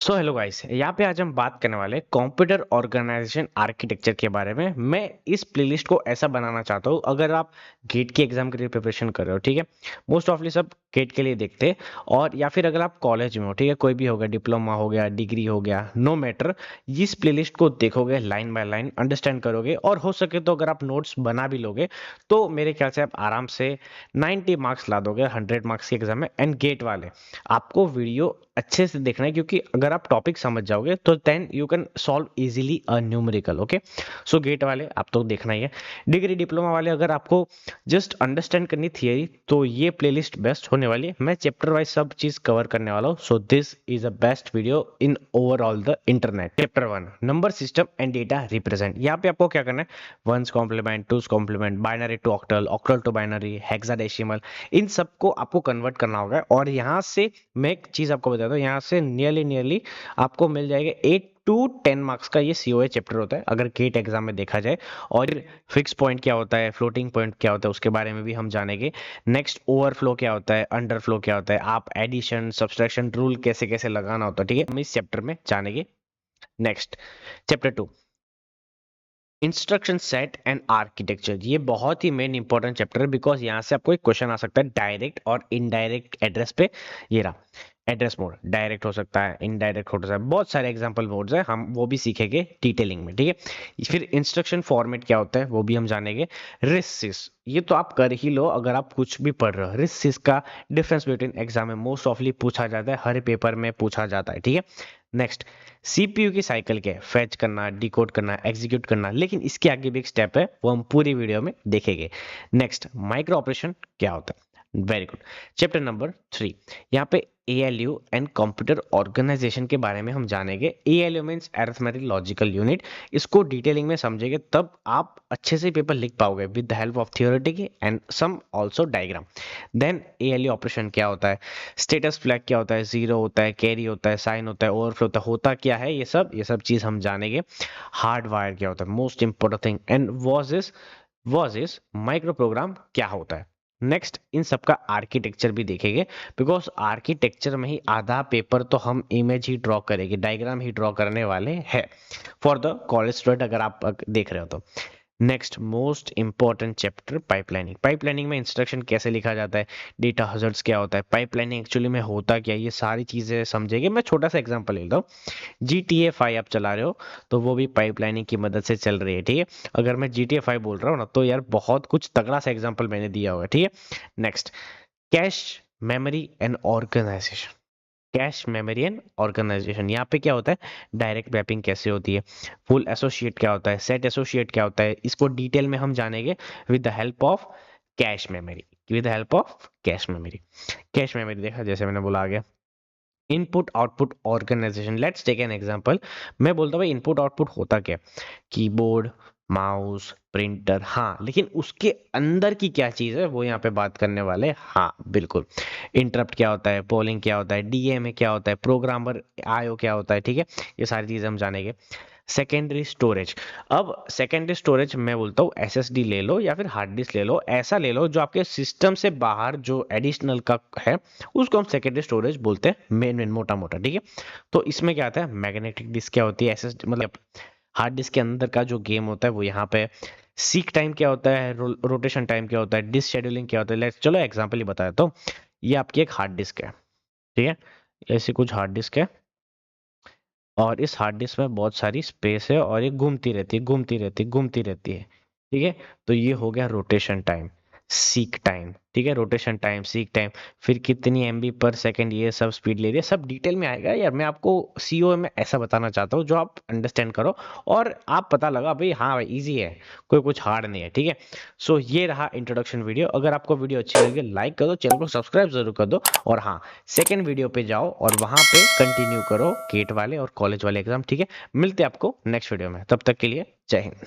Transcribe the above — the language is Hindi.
सो हेलो गाइस, यहाँ पे आज हम बात करने वाले हैं कंप्यूटर ऑर्गेनाइजेशन आर्किटेक्चर के बारे में। मैं इस प्लेलिस्ट को ऐसा बनाना चाहता हूँ, अगर आप गेट की एग्जाम के लिए प्रिपरेशन कर रहे हो, ठीक है। मोस्ट ऑफली सब गेट के लिए देखते हैं। और या फिर अगर आप कॉलेज में हो, ठीक है, कोई भी होगा, डिप्लोमा हो गया, डिग्री हो गया, नो मैटर। इस प्लेलिस्ट को देखोगे, लाइन बाय लाइन अंडरस्टैंड करोगे, और हो सके तो अगर आप नोट्स बना भी लोगे तो मेरे ख्याल से आप आराम से 90 मार्क्स ला दोगे 100 मार्क्स की एग्जाम में। एंड गेट वाले, आपको वीडियो अच्छे से देखना है, क्योंकि अगर आप टॉपिक समझ जाओगे तो then you can solve easily a numerical. Okay, so GATE वाले आप तो देखना ही है। डिग्री डिप्लोमा वाले, अगर आपको जस्ट अंडरस्टैंड करनी थियरी, तो ये प्लेलिस्ट बेस्ट होने वाली है। मैं चैप्टर वाइज सब चीज कवर करने वाला हूँ, so this is a best video in overall the internet. Chapter 1, number system and data represent. यहाँ पे आपको क्या करना है, one's complement, two's complement, binary to octal, octal to binary, hexadecimal, इन सबको आपको कन्वर्ट करना होगा। और यहाँ से मैं एक चीज आपको बता दूं, यहाँ से नियरली आपको मिल जाएगा 8 to 10 मार्क्स का ये सीओए चैप्टर होता है, अगर गेट एग्जाम में देखा जाए। और फिक्स पॉइंट क्या होता है, फ्लोटिंग पॉइंट क्या होता है, उसके बारे में भी हम जानेंगे। नेक्स्ट, ओवरफ्लो क्या होता है, अंडरफ्लो क्या होता है, आप एडिशन सब्सट्रैक्शन रूल कैसे कैसे लगाना होता है, ठीक है, हम इस चैप्टर में जानेंगे। Next, chapter 2, instruction set and architecture. ये बहुत ही मेन इंपॉर्टेंट चैप्टर है, बिकॉज यहाँ से आपको एक क्वेश्चन आ सकता है डायरेक्ट और इनडायरेक्ट एड्रेस पे। ये रहा, एड्रेस मोड डायरेक्ट हो सकता है, इनडायरेक्ट हो सकता है, बहुत सारे एग्जांपल मोड्स है, हम वो भी सीखेंगे डिटेलिंग में, ठीक है। फिर इंस्ट्रक्शन फॉर्मेट क्या होता है वो भी हम जानेंगे। रिस्क, ये तो आप कर ही लो अगर आप कुछ भी पढ़ रहे हो। रिस्क का डिफरेंस बिटवीन एग्जाम में मोस्ट ऑफली पूछा जाता है, हर पेपर में पूछा जाता है, ठीक है। नेक्स्ट, सीपीयू की साइकिल क्या है, फेच करना, डिकोड करना, एग्जीक्यूट करना, लेकिन इसके आगे भी एक स्टेप है, वो हम पूरी वीडियो में देखेंगे। नेक्स्ट, माइक्रो ऑपरेशन क्या होता है। Very good. चैप्टर नंबर 3, यहाँ पे एएलयू एंड कंप्यूटर ऑर्गेनाइजेशन के बारे में हम जानेंगे। ALU means arithmetic logical unit. इसको डिटेलिंग में समझेंगे, तब आप अच्छे से पेपर लिख पाओगे with the help of theoretic and some also diagram. Then ALU operation क्या होता है, स्टेटस फ्लैग क्या होता है, जीरो होता है, कैरी होता है, साइन होता है, ओवरफ्लो होता क्या है, ये सब चीज हम जानेंगे। हार्ड वायर क्या होता है, most important thing. And was is micro program क्या होता है। नेक्स्ट, इन सब का आर्किटेक्चर भी देखेंगे, बिकॉज आर्किटेक्चर में ही आधा पेपर तो हम इमेज ही ड्रॉ करेंगे, डायग्राम ही ड्रॉ करने वाले हैं फॉर द कॉलेज स्टूडेंट, अगर आप देख रहे हो तो। Next, most important chapter, pipelining. Pipelining में इंस्ट्रक्शन कैसे लिखा जाता है, डेटा हजर्ड्स क्या होता है, पाइपलाइनिंग एक्चुअली में होता क्या है, ये सारी चीजें समझेंगे। मैं छोटा सा एग्जांपल लेता हूँ। GTA 5 आप चला रहे हो, तो वो भी पाइपलाइनिंग की मदद से चल रही है, ठीक है। अगर मैं GTA 5 बोल रहा हूँ ना, तो यार बहुत कुछ तगड़ा सा एग्जांपल मैंने दिया हुआ है, ठीक है। Next, cache memory and organisation. Cache memory and organisation, यहाँ पे क्या होता है, डायरेक्ट मैपिंग कैसे होती है, फुल एसोसिएट क्या होता है, सेट एसोसिएट क्या होता है, इसको डिटेल में हम जानेंगे with the help of cache memory. With the help of cache memory. Cache memory देखा, जैसे मैंने बोला, आ गया। Input output organisation, let's take an example. मैं बोलता हूँ भाई, इनपुट आउटपुट होता क्या, कीबोर्ड, माउस, प्रिंटर, हाँ, लेकिन उसके अंदर की क्या चीज है वो यहाँ पे बात करने वाले हैं। हाँ बिल्कुल। इंटरप्ट क्या होता है, पोलिंग क्या होता है, डीएमए क्या होता है, प्रोग्रामर आईओ क्या होता है, ठीक है। ये सारी चीजें हम जानेंगे। सेकेंडरी स्टोरेज, अब सेकेंडरी स्टोरेज मैं बोलता हूँ एसएसडी ले लो या फिर हार्ड डिस्क ले लो, ऐसा ले लो जो आपके सिस्टम से बाहर जो एडिशनल का है, उसको हम सेकेंडरी स्टोरेज बोलते हैं, मेन मेन मोटा मोटा, ठीक है। तो इसमें क्या आता है, मैग्नेटिक डिस्क क्या होती है, एसएसडी मतलब हार्ड डिस्क के अंदर का जो गेम होता है वो यहाँ पे। सीक टाइम क्या होता है, रोटेशन टाइम क्या होता है, डिस्क शेड्यूलिंग क्या होता है, लेट्स चलो एग्जांपल ही बताया। तो ये आपकी एक हार्ड डिस्क है, ठीक है, ऐसी कुछ हार्ड डिस्क है, और इस हार्ड डिस्क में बहुत सारी स्पेस है, और ये घूमती रहती है, घूमती रहती है, घूमती रहती है, ठीक है। तो ये हो गया रोटेशन टाइम, सीक टाइम, ठीक है, रोटेशन टाइम, सीक टाइम। फिर कितनी एमबी पर सेकंड ये सब स्पीड ले रही है, सब डिटेल में आएगा यार। मैं आपको सीओ में ऐसा बताना चाहता हूँ जो आप अंडरस्टैंड करो, और आप पता लगा भाई, हाँ भाई इजी है, कोई कुछ हार्ड नहीं है, ठीक है। सो ये रहा इंट्रोडक्शन वीडियो। अगर आपको वीडियो अच्छी लगी, लाइक कर दो, चैनल को सब्सक्राइब जरूर कर दो। और हाँ, सेकेंड वीडियो पे जाओ और वहां पे कंटिन्यू करो गेट वाले और कॉलेज वाले एग्जाम, ठीक है। मिलते हैं आपको नेक्स्ट वीडियो में, तब तक के लिए जय हिंद।